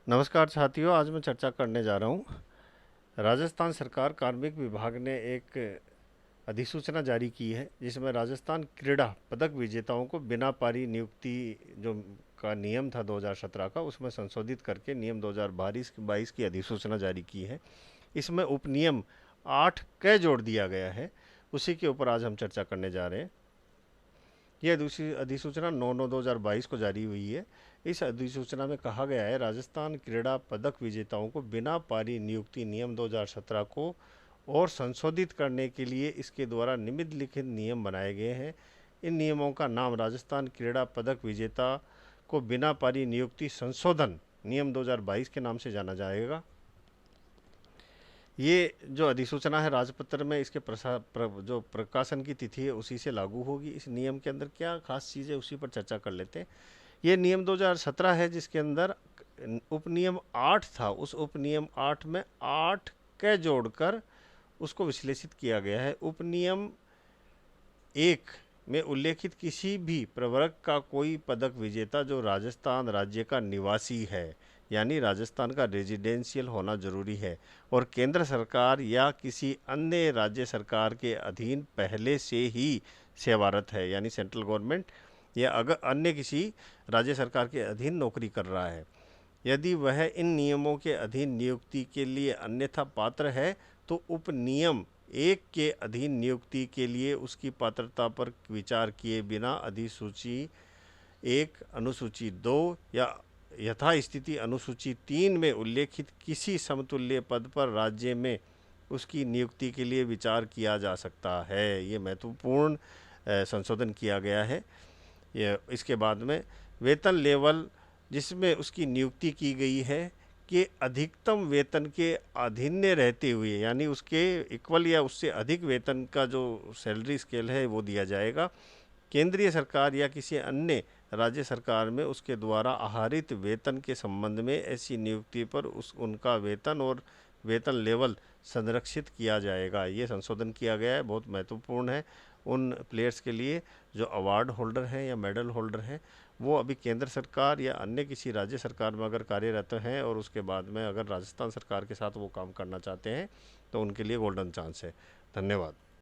नमस्कार साथियों, आज मैं चर्चा करने जा रहा हूँ। राजस्थान सरकार कार्मिक विभाग ने एक अधिसूचना जारी की है जिसमें राजस्थान क्रीड़ा पदक विजेताओं को बिना पारी नियुक्ति जो का नियम था 2017 का, उसमें संशोधित करके नियम 2022 की अधिसूचना जारी की है। इसमें उपनियम 8 क जोड़ दिया गया है। उसी के ऊपर आज हम चर्चा करने जा रहे हैं। यह दूसरी अधिसूचना 9/9/2022 को जारी हुई है। इस अधिसूचना में कहा गया है, राजस्थान क्रीड़ा पदक विजेताओं को बिना पारी नियुक्ति नियम 2017 को और संशोधित करने के लिए इसके द्वारा निम्नलिखित नियम बनाए गए हैं। इन नियमों का नाम राजस्थान क्रीड़ा पदक विजेता को बिना पारी नियुक्ति संशोधन नियम 2022 के नाम से जाना जाएगा। ये जो अधिसूचना है राजपत्र में, इसके जो प्रकाशन की तिथि है उसी से लागू होगी। इस नियम के अंदर क्या खास चीज़ है उसी पर चर्चा कर लेते हैं। ये नियम 2017 है जिसके अंदर उपनियम 8 था। उस उपनियम 8 में 8 क जोड़कर उसको विश्लेषित किया गया है। उपनियम 1 में उल्लेखित किसी भी प्रवर्ग का कोई पदक विजेता जो राजस्थान राज्य का निवासी है, यानी राजस्थान का रेजिडेंशियल होना जरूरी है और केंद्र सरकार या किसी अन्य राज्य सरकार के अधीन पहले से ही सेवारत है, यानी सेंट्रल गवर्नमेंट या अगर अन्य किसी राज्य सरकार के अधीन नौकरी कर रहा है, यदि वह इन नियमों के अधीन नियुक्ति के लिए अन्यथा पात्र है तो उपनियम 1 के अधीन नियुक्ति के लिए उसकी पात्रता पर विचार किए बिना अधिसूची 1, अनुसूची 2 या यथास्थिति अनुसूची 3 में उल्लेखित किसी समतुल्य पद पर राज्य में उसकी नियुक्ति के लिए विचार किया जा सकता है। ये महत्वपूर्ण संशोधन किया गया है। ये इसके बाद में वेतन लेवल जिसमें उसकी नियुक्ति की गई है कि अधिकतम वेतन के अधीन रहते हुए, यानी उसके इक्वल या उससे अधिक वेतन का जो सैलरी स्केल है वो दिया जाएगा। केंद्रीय सरकार या किसी अन्य राज्य सरकार में उसके द्वारा आहरित वेतन के संबंध में ऐसी नियुक्ति पर उनका वेतन और वेतन लेवल संरक्षित किया जाएगा। ये संशोधन किया गया है, बहुत महत्वपूर्ण है उन प्लेयर्स के लिए जो अवार्ड होल्डर हैं या मेडल होल्डर हैं। वो अभी केंद्र सरकार या अन्य किसी राज्य सरकार में अगर कार्यरत हैं और उसके बाद में अगर राजस्थान सरकार के साथ वो काम करना चाहते हैं तो उनके लिए गोल्डन चांस है। धन्यवाद।